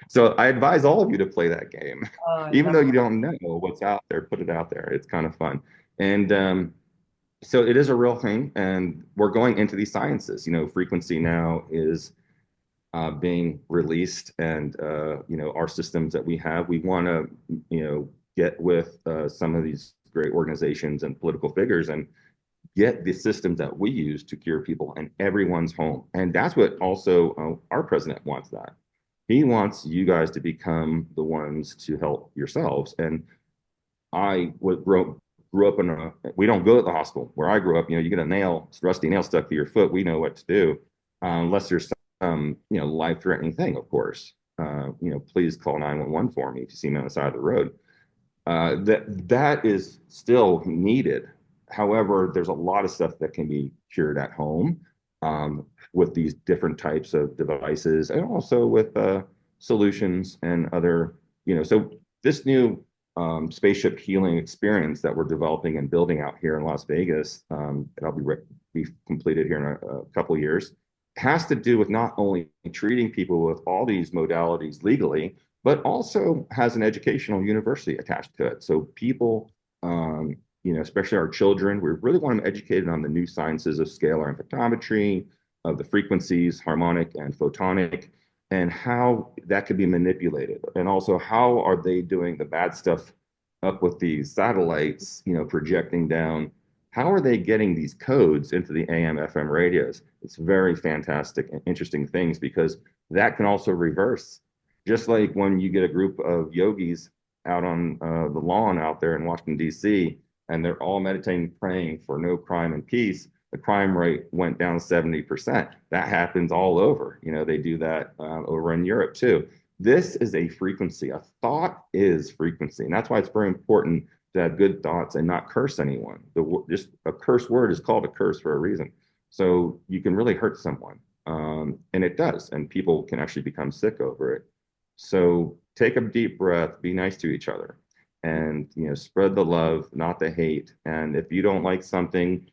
So I advise all of you to play that game, Oh, I even love though you don't know what's out there. Put it out there. It's kind of fun, and so it is a real thing. And we're going into these sciences. Frequency now is being released, and our systems that we have. We want to get with some of these great organizations and political figures and get the systems that we use to cure people in everyone's home. And that's what also our president wants that. He wants you guys to become the ones to help yourselves. And I would grew up in we don't go to the hospital where I grew up. You get a nail, rusty nail stuck to your foot. We know what to do, unless there's some, life threatening thing, of course. Please call 911 for me if you see me on the side of the road. That is still needed. However, there's a lot of stuff that can be cured at home with these different types of devices, and also with solutions and other, So this new spaceship healing experience that we're developing and building out here in Las Vegas, that'll be completed here in a couple of years, has to do with not only treating people with all these modalities legally, but also has an educational university attached to it. So people, especially our children, we really want them educated on the new sciences of scalar and photometry, of the frequencies, harmonic and photonic, and how that could be manipulated. And also, how are they doing the bad stuff up with these satellites, projecting down? How are they getting these codes into the AM, FM radios? It's very fantastic and interesting things because that can also reverse. Just like when you get a group of yogis out on the lawn out there in Washington, D.C., and they're all meditating, praying for no crime and peace, the crime rate went down 70%. That happens all over. They do that over in Europe too. This is a frequency. A thought is frequency. And that's why it's very important to have good thoughts and not curse anyone. Just a curse word is called a curse for a reason. So you can really hurt someone. And it does. And people can actually become sick over it. So take a deep breath, be nice to each other, and spread the love, not the hate. And if you don't like something,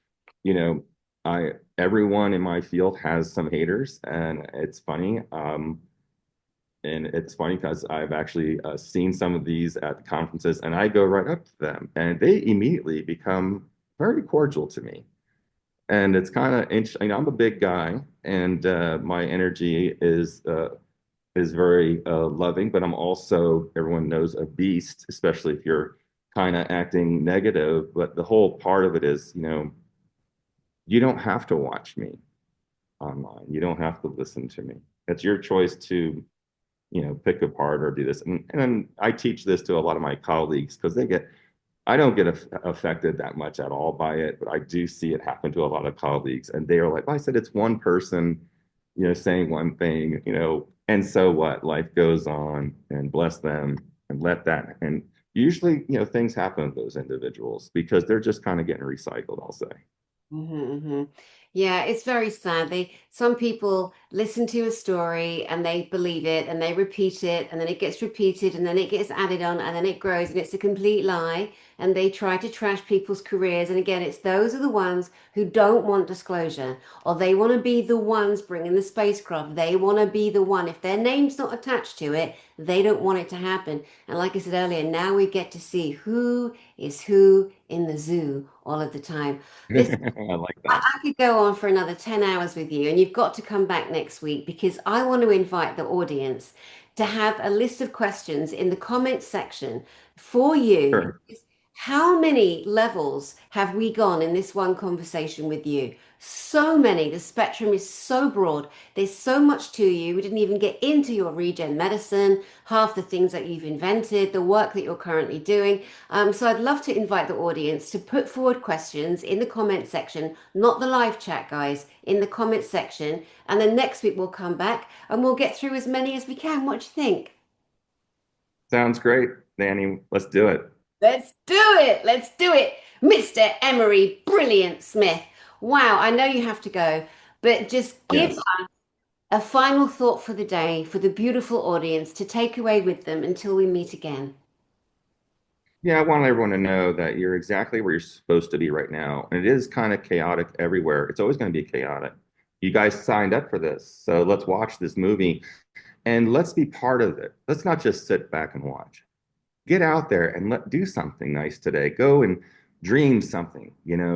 I everyone in my field has some haters, and it's funny. And it's funny because I've actually seen some of these at the conferences, and I go right up to them, and they immediately become very cordial to me. And it's kind of interesting. I'm a big guy, and my energy is very loving, but I'm also, everyone knows, a beast, especially if you're kind of acting negative. But the whole part of it is, you don't have to watch me online. You don't have to listen to me. It's your choice to, pick apart or do this. And I teach this to a lot of my colleagues because I don't get affected that much at all by it, but I do see it happen to a lot of colleagues. And they are like, well, I said, it's one person, saying one thing, and so what? Life goes on, and bless them and let that. And usually, things happen to those individuals because they're just kind of getting recycled, I'll say. hmm Yeah, it's very sad. Some people listen to a story and they believe it and they repeat it and then it gets repeated and then it gets added on and then it grows and it's a complete lie and they try to trash people's careers. And again, it's those are the ones who don't want disclosure or they want to be the ones bringing the spacecraft. They want to be the one. If their name's not attached to it, they don't want it to happen. And like I said earlier, now we get to see who is who in the zoo all of the time. Listen, I like I that. I could go on for another 10 hours with you, and you've got to come back next week because I want to invite the audience to have a list of questions in the comments section for you. Sure. How many levels have we gone in this one conversation with you? So many. The spectrum is so broad. There's so much to you. We didn't even get into your regen medicine, half the things that you've invented, the work that you're currently doing. So I'd love to invite the audience to put forward questions in the comment section, not the live chat, guys, in the comment section. And then next week we'll come back and we'll get through as many as we can. What do you think? Sounds great, Danny. Let's do it. Let's do it. Let's do it. Mr. Emery, brilliant Smith. Wow, I know you have to go, but just give Yes. a final thought for the day for the beautiful audience to take away with them until we meet again. Yeah, I want everyone to know that you're exactly where you're supposed to be right now. And it is kind of chaotic everywhere. It's always going to be chaotic. You guys signed up for this. So let's watch this movie and let's be part of it. Let's not just sit back and watch. Get out there and let do something nice today. Go and dream something,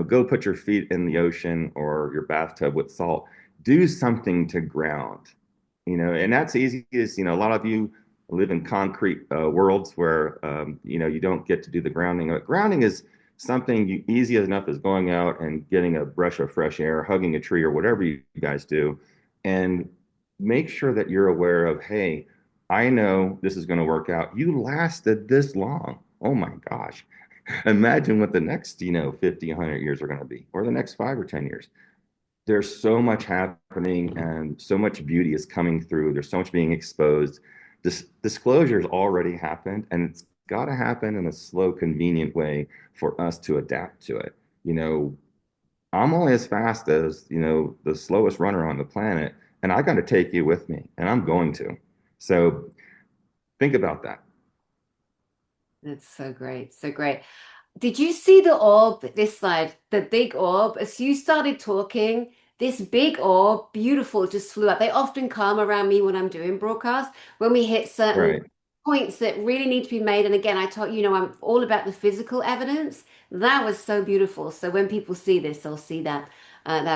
go put your feet in the ocean or your bathtub with salt. Do something to ground, and that's easy as, a lot of you live in concrete worlds where, you don't get to do the grounding. Grounding is something easy enough as going out and getting a breath of fresh air, hugging a tree or whatever you guys do. And make sure that you're aware of, hey, I know this is going to work out. You lasted this long. Oh my gosh. Imagine what the next, 50, 100 years are going to be, or the next 5 or 10 years. There's so much happening and so much beauty is coming through. There's so much being exposed. This disclosure has already happened, and it's got to happen in a slow, convenient way for us to adapt to it. I'm only as fast as, the slowest runner on the planet, and I got to take you with me, and I'm going to. So think about that. That's so great. So great. Did you see the orb this side, the big orb? As you started talking, this big orb, beautiful, just flew up. They often come around me when I'm doing broadcasts, when we hit certain Right. points that really need to be made. And again, I told you know, I'm all about the physical evidence. That was so beautiful. So when people see this, they'll see that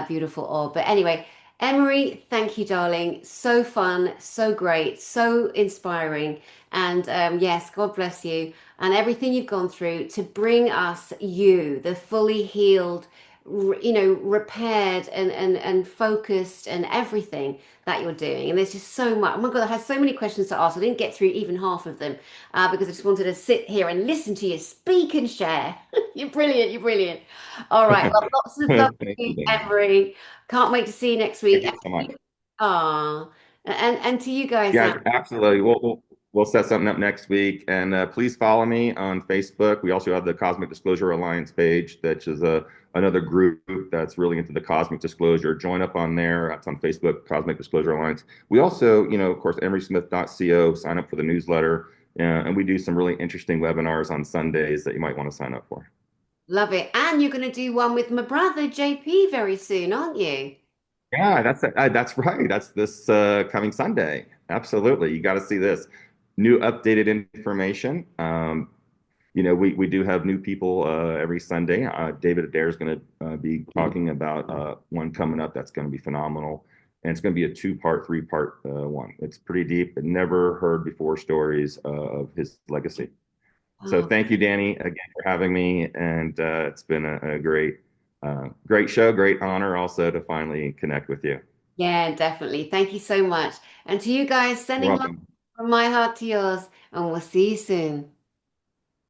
beautiful orb. But anyway, Emery, thank you, darling. So fun, so great, so inspiring. And yes, God bless you and everything you've gone through to bring us you, the fully healed, repaired and focused and everything that you're doing. And there's just so much. Oh my God, I had so many questions to ask. I didn't get through even half of them because I just wanted to sit here and listen to you speak and share. You're brilliant. You're brilliant. All right. Well, lots of love to Thank you, you, Dan. Emery. Can't wait to see you next Thank week. you so much. Ah, and to you guys Yeah, out. absolutely. We'll set something up next week. And please follow me on Facebook. We also have the Cosmic Disclosure Alliance page, that is another group that's really into the cosmic disclosure. Join up on there. That's on Facebook, Cosmic Disclosure Alliance. We also, of course, emerysmith.co, sign up for the newsletter. And we do some really interesting webinars on Sundays that you might want to sign up for. Love it. And you're going to do one with my brother JP very soon, aren't you? Yeah, that's right. That's this coming Sunday. Absolutely. You got to see this new updated information. We do have new people every Sunday. David Adair is going to be talking about one coming up that's going to be phenomenal. And it's going to be a two-part, three-part one. It's pretty deep, but never heard before stories of his legacy. So Oh, thank you, Danny, again for having me. And it's been a great show, great honor also to finally connect with you. yeah, definitely. Thank you so much. And to you guys, You're sending love welcome. from my heart to yours, and we'll see you soon.